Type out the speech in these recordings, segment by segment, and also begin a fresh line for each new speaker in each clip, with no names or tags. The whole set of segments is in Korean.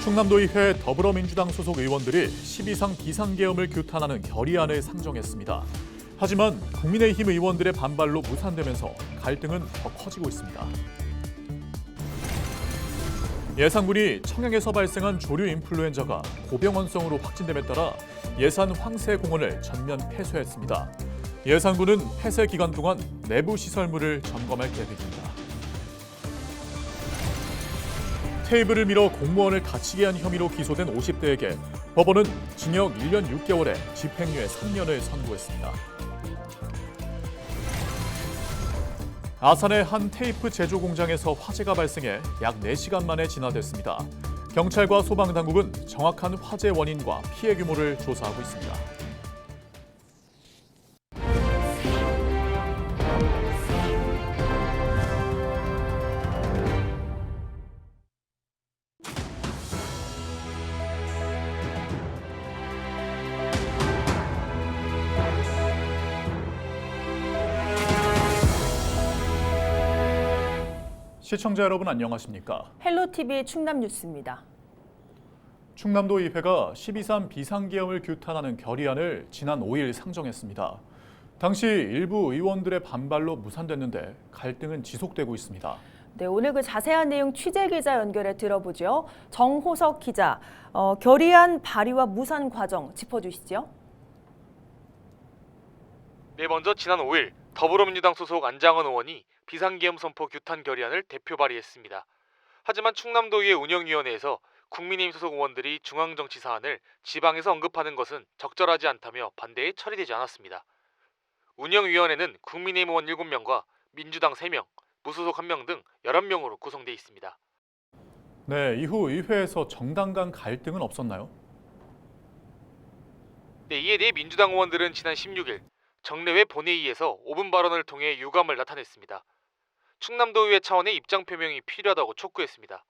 충남도의회 더불어민주당 소속 의원들이 12상 비상계엄을 규탄하는 결의안을 상정했습니다. 하지만 국민의힘 의원들의 반발로 무산되면서 갈등은 더 커지고 있습니다. 예산군이 청양에서 발생한 조류 인플루엔자가 고병원성으로 확진됨에 따라 예산 황새공원을 전면 폐쇄했습니다. 예산군은 폐쇄 기간 동안 내부 시설물을 점검할 계획입니다. 테이블을 밀어 공무원을 다치게 한 혐의로 기소된 50대에게 법원은 징역 1년 6개월에 집행유예 3년을 선고했습니다. 아산의 한 테이프 제조 공장에서 화재가 발생해 약 4시간 만에 진화됐습니다. 경찰과 소방당국은 정확한 화재 원인과 피해 규모를 조사하고 있습니다. 시청자 여러분 안녕하십니까?
헬로TV 충남뉴스입니다.
충남도의회가 12.3 비상계엄을 규탄하는 결의안을 지난 5일 상정했습니다. 당시 일부 의원들의 반발로 무산됐는데 갈등은 지속되고 있습니다.
네, 오늘 그 자세한 내용 취재 기자 연결해 들어보죠. 정호석 기자, 결의안 발의와 무산 과정 짚어주시죠.
네, 먼저 지난 5일 더불어민주당 소속 안장원 의원이 비상계엄 선포 규탄 결의안을 대표 발의했습니다. 하지만 충남도의회 운영위원회에서 국민의힘 소속 의원들이 중앙정치 사안을 지방에서 언급하는 것은 적절하지 않다며 반대에 처리되지 않았습니다. 운영위원회는 국민의힘 의원 7명과 민주당 3명, 무소속 1명 등 11명으로 구성돼 있습니다.
네, 이후 의회에서 정당 간 갈등은 없었나요?
네, 이에 대해 민주당 의원들은 지난 16일 정례회 본회의에서 5분 발언을 통해 유감을 나타냈습니다. 충남도의회 차원의 입장 표명이 필요하다고 촉구했습니다.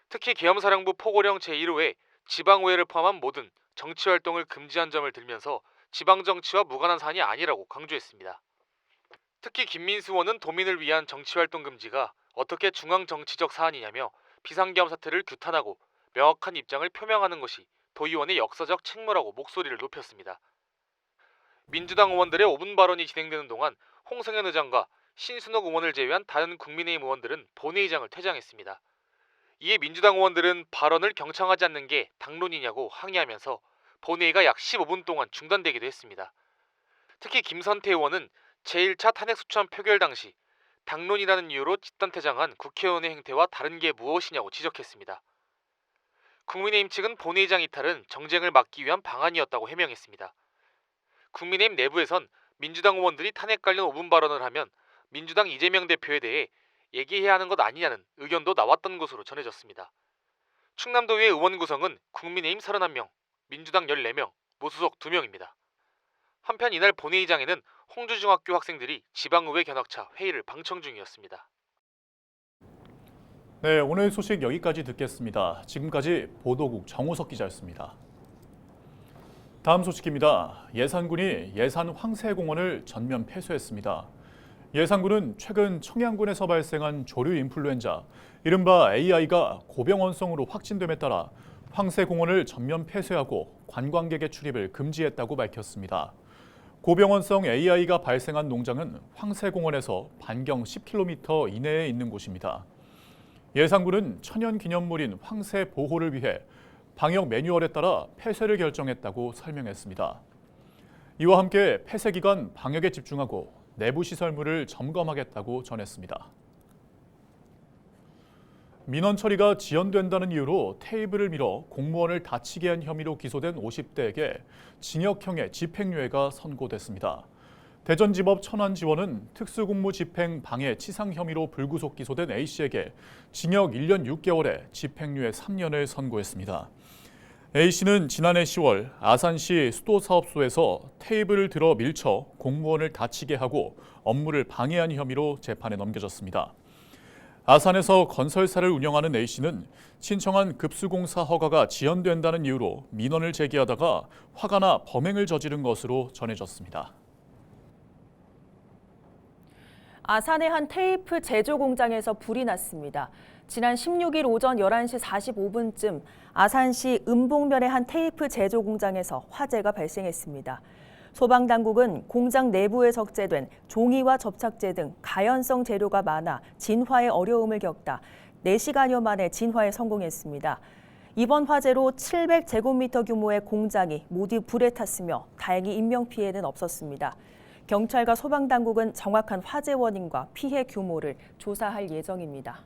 특히 계엄사령부 포고령 제1호에 지방의회를 포함한 모든 정치활동을 금지한 점을 들면서 지방정치와 무관한 사안이 아니라고 강조했습니다. 특히 김민수 의원은 도민을 위한 정치활동 금지가 어떻게 중앙정치적 사안이냐며 비상계엄 사태를 규탄하고 명확한 입장을 표명하는 것이 도의원의 역사적 책무라고 목소리를 높였습니다. 민주당 의원들의 5분 발언이 진행되는 동안 홍성현 의장과 신순옥 의원을 제외한 다른 국민의힘 의원들은 본회의장을 퇴장했습니다. 이에 민주당 의원들은 발언을 경청하지 않는 게 당론이냐고 항의하면서 본회의가 약 15분 동안 중단되기도 했습니다. 특히 김선태 의원은 제1차 탄핵소추안 표결 당시 당론이라는 이유로 집단 퇴장한 국회의원의 행태와 다른 게 무엇이냐고 지적했습니다. 국민의힘 측은 본회의장 이탈은 정쟁을 막기 위한 방안이었다고 해명했습니다. 국민의힘 내부에선 민주당 의원들이 탄핵 관련 5분 발언을 하면 민주당 이재명 대표에 대해 얘기해야 하는 것 아니냐는 의견도 나왔던 것으로 전해졌습니다. 충남도의회 의원 구성은 국민의힘 31명, 민주당 14명, 무소속 2명입니다. 한편 이날 본회의장에는 홍주중학교 학생들이 지방의회 견학차 회의를 방청 중이었습니다.
네, 오늘 소식 여기까지 듣겠습니다. 지금까지 보도국 정호석 기자였습니다. 다음 소식입니다. 예산군이 예산 황새공원을 전면 폐쇄했습니다. 예산군은 최근 청양군에서 발생한 조류 인플루엔자, 이른바 AI가 고병원성으로 확진됨에 따라 황새공원을 전면 폐쇄하고 관광객의 출입을 금지했다고 밝혔습니다. 고병원성 AI가 발생한 농장은 황새공원에서 반경 10km 이내에 있는 곳입니다. 예산군은 천연기념물인 황새 보호를 위해 방역 매뉴얼에 따라 폐쇄를 결정했다고 설명했습니다. 이와 함께 폐쇄 기간 방역에 집중하고 내부 시설물을 점검하겠다고 전했습니다. 민원 처리가 지연된다는 이유로 테이블을 밀어 공무원을 다치게 한 혐의로 기소된 50대에게 징역형의 집행유예가 선고됐습니다. 대전지법 천안지원은 특수공무 집행 방해 치상 혐의로 불구속 기소된 A씨에게 징역 1년 6개월에 집행유예 3년을 선고했습니다. A씨는 지난해 10월 아산시 수도사업소에서 테이블을 들어 밀쳐 공무원을 다치게 하고 업무를 방해한 혐의로 재판에 넘겨졌습니다. 아산에서 건설사를 운영하는 A씨는 신청한 급수공사 허가가 지연된다는 이유로 민원을 제기하다가 화가 나 범행을 저지른 것으로 전해졌습니다.
아산의 한 테이프 제조 공장에서 불이 났습니다. 지난 16일 오전 11시 45분쯤 아산시 은봉면의 한 테이프 제조 공장에서 화재가 발생했습니다. 소방당국은 공장 내부에 적재된 종이와 접착제 등 가연성 재료가 많아 진화에 어려움을 겪다 4시간여 만에 진화에 성공했습니다. 이번 화재로 700제곱미터 규모의 공장이 모두 불에 탔으며 다행히 인명피해는 없었습니다. 경찰과 소방당국은 정확한 화재 원인과 피해 규모를 조사할 예정입니다.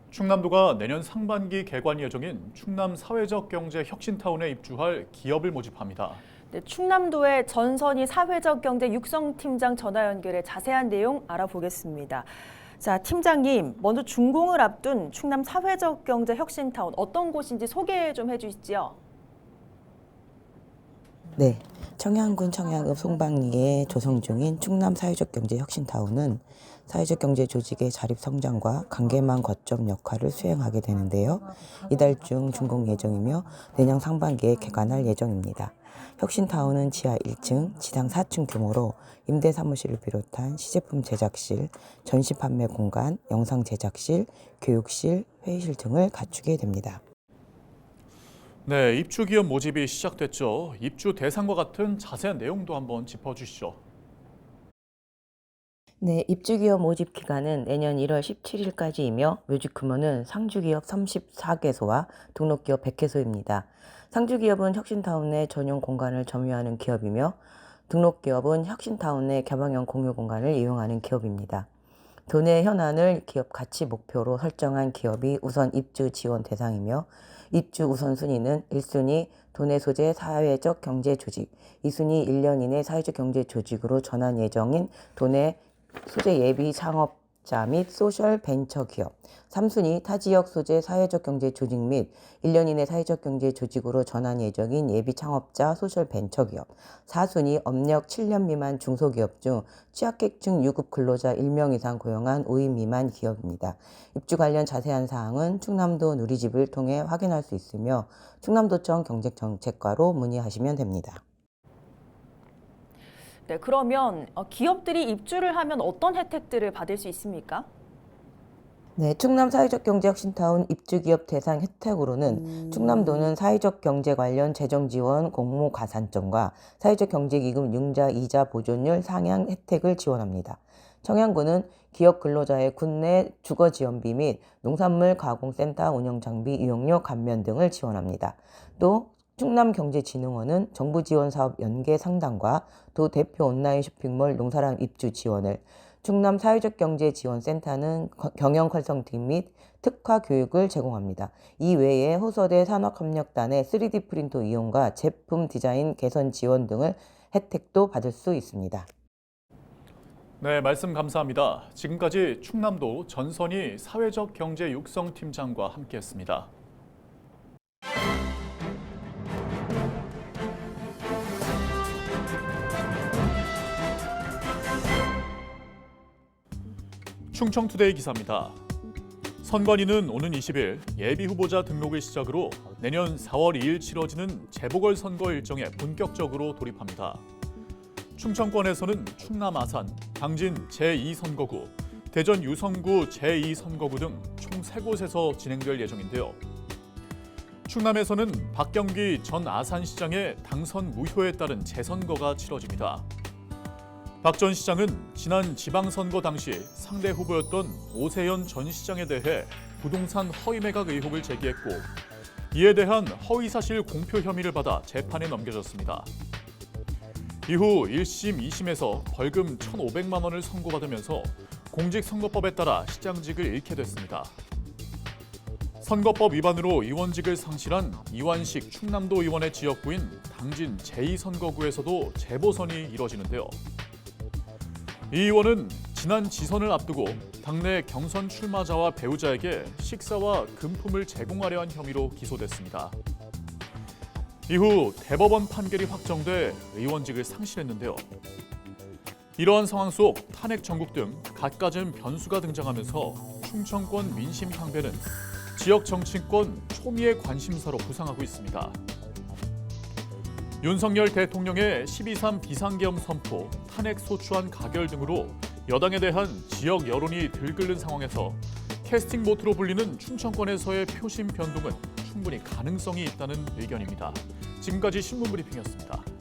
충남도가 내년 상반기 개관 예정인 충남 사회적 경제 혁신타운에 입주할 기업을 모집합니다.
네, 충남도의 전선희 사회적 경제 육성팀장 전화 연결해 자세한 내용 알아보겠습니다. 자, 팀장님, 먼저 준공을 앞둔 충남 사회적 경제 혁신타운 어떤 곳인지 소개 좀 해주시죠.
네, 청양군 청양읍 송방리에 조성 중인 충남 사회적 경제 혁신타운은 사회적 경제 조직의 자립 성장과 관계망 거점 역할을 수행하게 되는데요. 이달 중 준공 예정이며 내년 상반기에 개관할 예정입니다. 혁신타운은 지하 1층, 지상 4층 규모로 임대 사무실을 비롯한 시제품 제작실, 전시 판매 공간, 영상 제작실, 교육실, 회의실 등을 갖추게 됩니다.
네, 입주 기업 모집이 시작됐죠. 입주 대상과 같은 자세한 내용도 한번 짚어주시죠.
네, 입주기업 모집 기간은 내년 1월 17일까지이며 모집 규모는 상주기업 34개소와 등록기업 100개소입니다. 상주기업은 혁신타운 내 전용 공간을 점유하는 기업이며 등록기업은 혁신타운 내 개방형 공유 공간을 이용하는 기업입니다. 도내 현안을 기업 가치 목표로 설정한 기업이 우선 입주 지원 대상이며 입주 우선순위는 1순위 도내 소재 사회적 경제 조직, 2순위 1년 이내 사회적 경제 조직으로 전환 예정인 도내 소재 예비 창업자 및 소셜 벤처 기업, 3순위 타지역 소재 사회적 경제 조직 및 1년 이내 사회적 경제 조직으로 전환 예정인 예비 창업자 소셜 벤처 기업, 4순위 업력 7년 미만 중소기업 중 취약계층 유급 근로자 1명 이상 고용한 5인 미만 기업입니다. 입주 관련 자세한 사항은 충남도 누리집을 통해 확인할 수 있으며 충남도청 경제정책과로 문의하시면 됩니다.
네, 그러면 기업들이 입주를 하면 어떤 혜택들을 받을 수 있습니까?
네, 충남 사회적 경제 혁신타운 입주기업 대상 혜택으로는 충남도는 사회적 경제 관련 재정 지원 공모 가산점과 사회적 경제기금 융자 이자 보존율 상향 혜택을 지원합니다. 청양군은 기업 근로자의 군내 주거 지원비 및 농산물 가공센터 운영 장비 이용료 감면 등을 지원합니다. 또 충남경제진흥원은 정부 지원 사업 연계 상담과 도 대표 온라인 쇼핑몰 농사람 입주 지원을, 충남 사회적 경제 지원센터는 경영 활성팀 및 특화 교육을 제공합니다. 이 외에 호서대 산업협력단의 3D 프린터 이용과 제품 디자인 개선 지원 등을 혜택도 받을 수 있습니다.
네, 말씀 감사합니다. 지금까지 충남도 전선희 사회적 경제 육성팀장과 함께했습니다. 충청투데이 기사입니다. 선관위는 오는 20일 예비후보자 등록을 시작으로 내년 4월 2일 치러지는 재보궐선거 일정에 본격적으로 돌입합니다. 충청권에서는 충남 아산, 당진 제2선거구, 대전 유성구 제2선거구 등 총 3곳에서 진행될 예정인데요. 충남에서는 박경기 전 아산시장의 당선 무효에 따른 재선거가 치러집니다. 박 전 시장은 지난 지방선거 당시 상대 후보였던 오세연 전 시장에 대해 부동산 허위 매각 의혹을 제기했고 이에 대한 허위사실 공표 혐의를 받아 재판에 넘겨졌습니다. 이후 1심, 2심에서 벌금 1,500만 원을 선고받으면서 공직선거법에 따라 시장직을 잃게 됐습니다. 선거법 위반으로 의원직을 상실한 이완식 충남도 의원의 지역구인 당진 제2선거구에서도 재보선이 이뤄지는데요. 이 의원은 지난 지선을 앞두고 당내 경선 출마자와 배우자에게 식사와 금품을 제공하려 한 혐의로 기소됐습니다. 이후 대법원 판결이 확정돼 의원직을 상실했는데요. 이러한 상황 속 탄핵 전국 등 갖가진 변수가 등장하면서 충청권 민심 향배는 지역 정치권 초미의 관심사로 부상하고 있습니다. 윤석열 대통령의 12.3 비상계엄 선포, 탄핵 소추안 가결 등으로 여당에 대한 지역 여론이 들끓는 상황에서 캐스팅 보트로 불리는 충청권에서의 표심 변동은 충분히 가능성이 있다는 의견입니다. 지금까지 신문 브리핑이었습니다.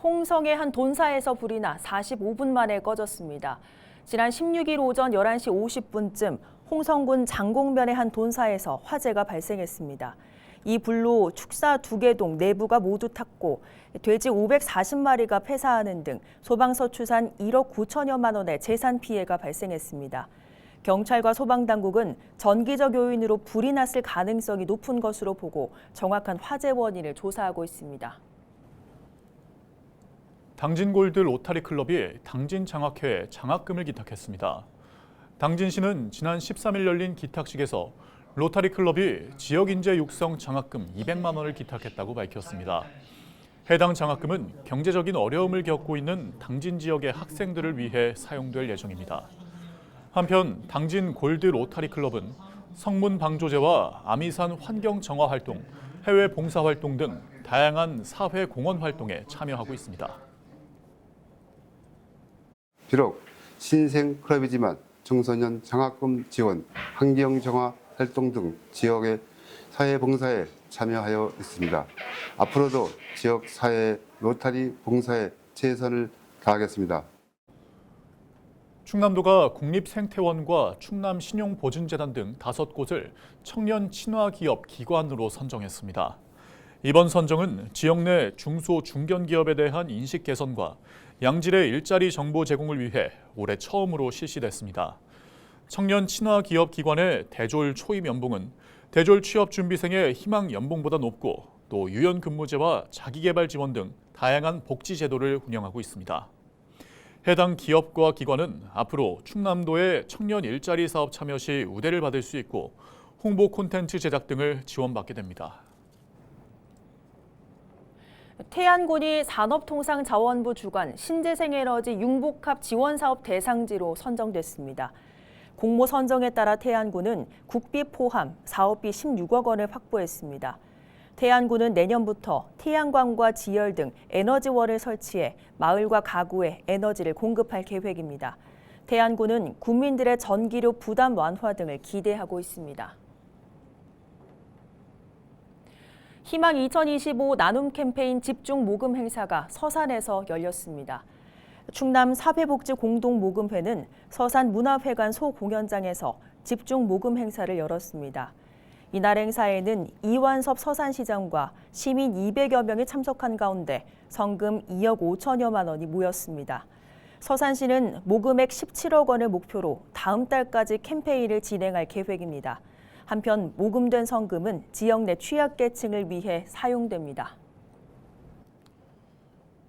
홍성의 한 돈사에서 불이 나 45분 만에 꺼졌습니다. 지난 16일 오전 11시 50분쯤 홍성군 장곡면의 한 돈사에서 화재가 발생했습니다. 이 불로 축사 2개 동 내부가 모두 탔고 돼지 540마리가 폐사하는 등 소방서 추산 1억 9천여만 원의 재산 피해가 발생했습니다. 경찰과 소방당국은 전기적 요인으로 불이 났을 가능성이 높은 것으로 보고 정확한 화재 원인을 조사하고 있습니다.
당진골드 로타리 클럽이 당진 장학회에 장학금을 기탁했습니다. 당진시는 지난 13일 열린 기탁식에서 로타리 클럽이 지역 인재 육성 장학금 200만 원을 기탁했다고 밝혔습니다. 해당 장학금은 경제적인 어려움을 겪고 있는 당진 지역의 학생들을 위해 사용될 예정입니다. 한편 당진 골드 로타리 클럽은 성문 방조제와 아미산 환경 정화 활동, 해외 봉사 활동 등 다양한 사회 공헌 활동에 참여하고 있습니다.
비록 신생 클럽이지만 청소년 장학금 지원, 환경 정화 활동 등 지역의 사회 봉사에 참여하여 있습니다. 앞으로도 지역 사회 로타리 봉사에 최선을 다하겠습니다.
충남도가 국립생태원과 충남신용보증재단 등 5곳을 청년 친화기업 기관으로 선정했습니다. 이번 선정은 지역 내 중소 중견기업에 대한 인식 개선과 양질의 일자리 정보 제공을 위해 올해 처음으로 실시됐습니다. 청년 친화 기업 기관의 대졸 초임 연봉은 대졸 취업 준비생의 희망 연봉보다 높고 또 유연 근무제와 자기개발 지원 등 다양한 복지 제도를 운영하고 있습니다. 해당 기업과 기관은 앞으로 충남도의 청년 일자리 사업 참여 시 우대를 받을 수 있고 홍보 콘텐츠 제작 등을 지원받게 됩니다.
태안군이 산업통상자원부 주관 신재생에너지 융복합 지원사업 대상지로 선정됐습니다. 공모 선정에 따라 태안군은 국비 포함 사업비 16억 원을 확보했습니다. 태안군은 내년부터 태양광과 지열 등 에너지원을 설치해 마을과 가구에 에너지를 공급할 계획입니다. 태안군은 국민들의 전기료 부담 완화 등을 기대하고 있습니다. 희망 2025 나눔 캠페인 집중 모금 행사가 서산에서 열렸습니다. 충남 사회복지 공동모금회는 서산 문화회관 소공연장에서 집중 모금 행사를 열었습니다. 이날 행사에는 이완섭 서산시장과 시민 200여 명이 참석한 가운데 성금 2억 5천여만 원이 모였습니다. 서산시는 모금액 17억 원을 목표로 다음 달까지 캠페인을 진행할 계획입니다. 한편 모금된 성금은 지역 내 취약계층을 위해 사용됩니다.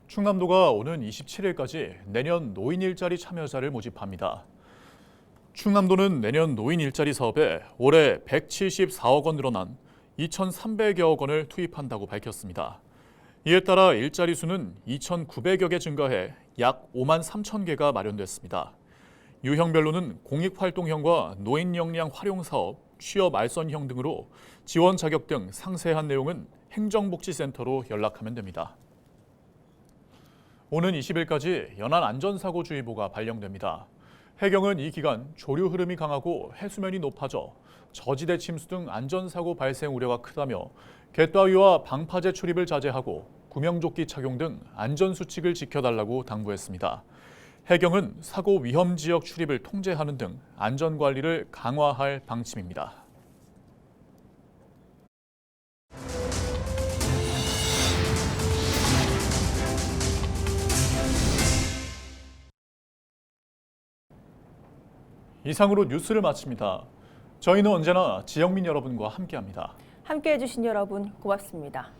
충남도가 오는 27일까지 내년 노인 일자리 참여자를 모집합니다. 충남도는 내년 노인 일자리 사업에 올해 174억 원 늘어난 2,300여억 원을 투입한다고 밝혔습니다. 이에 따라 일자리 수는 2,900여 개 증가해 약 5만 3천 개가 마련됐습니다. 유형별로는 공익활동형과 노인 역량 활용 사업, 취업 알선형 등으로 지원 자격 등 상세한 내용은 행정복지센터로 연락하면 됩니다. 오는 20일까지 연안안전사고주의보가 발령됩니다. 해경은 이 기간 조류 흐름이 강하고 해수면이 높아져 저지대 침수 등 안전사고 발생 우려가 크다며 갯바위와 방파제 출입을 자제하고 구명조끼 착용 등 안전수칙을 지켜달라고 당부했습니다. 해경은 사고 위험 지역 출입을 통제하는 등 안전관리를 강화할 방침입니다. 이상으로 뉴스를 마칩니다. 저희는 언제나 지역민 여러분과 함께합니다.
함께해 주신 여러분 고맙습니다.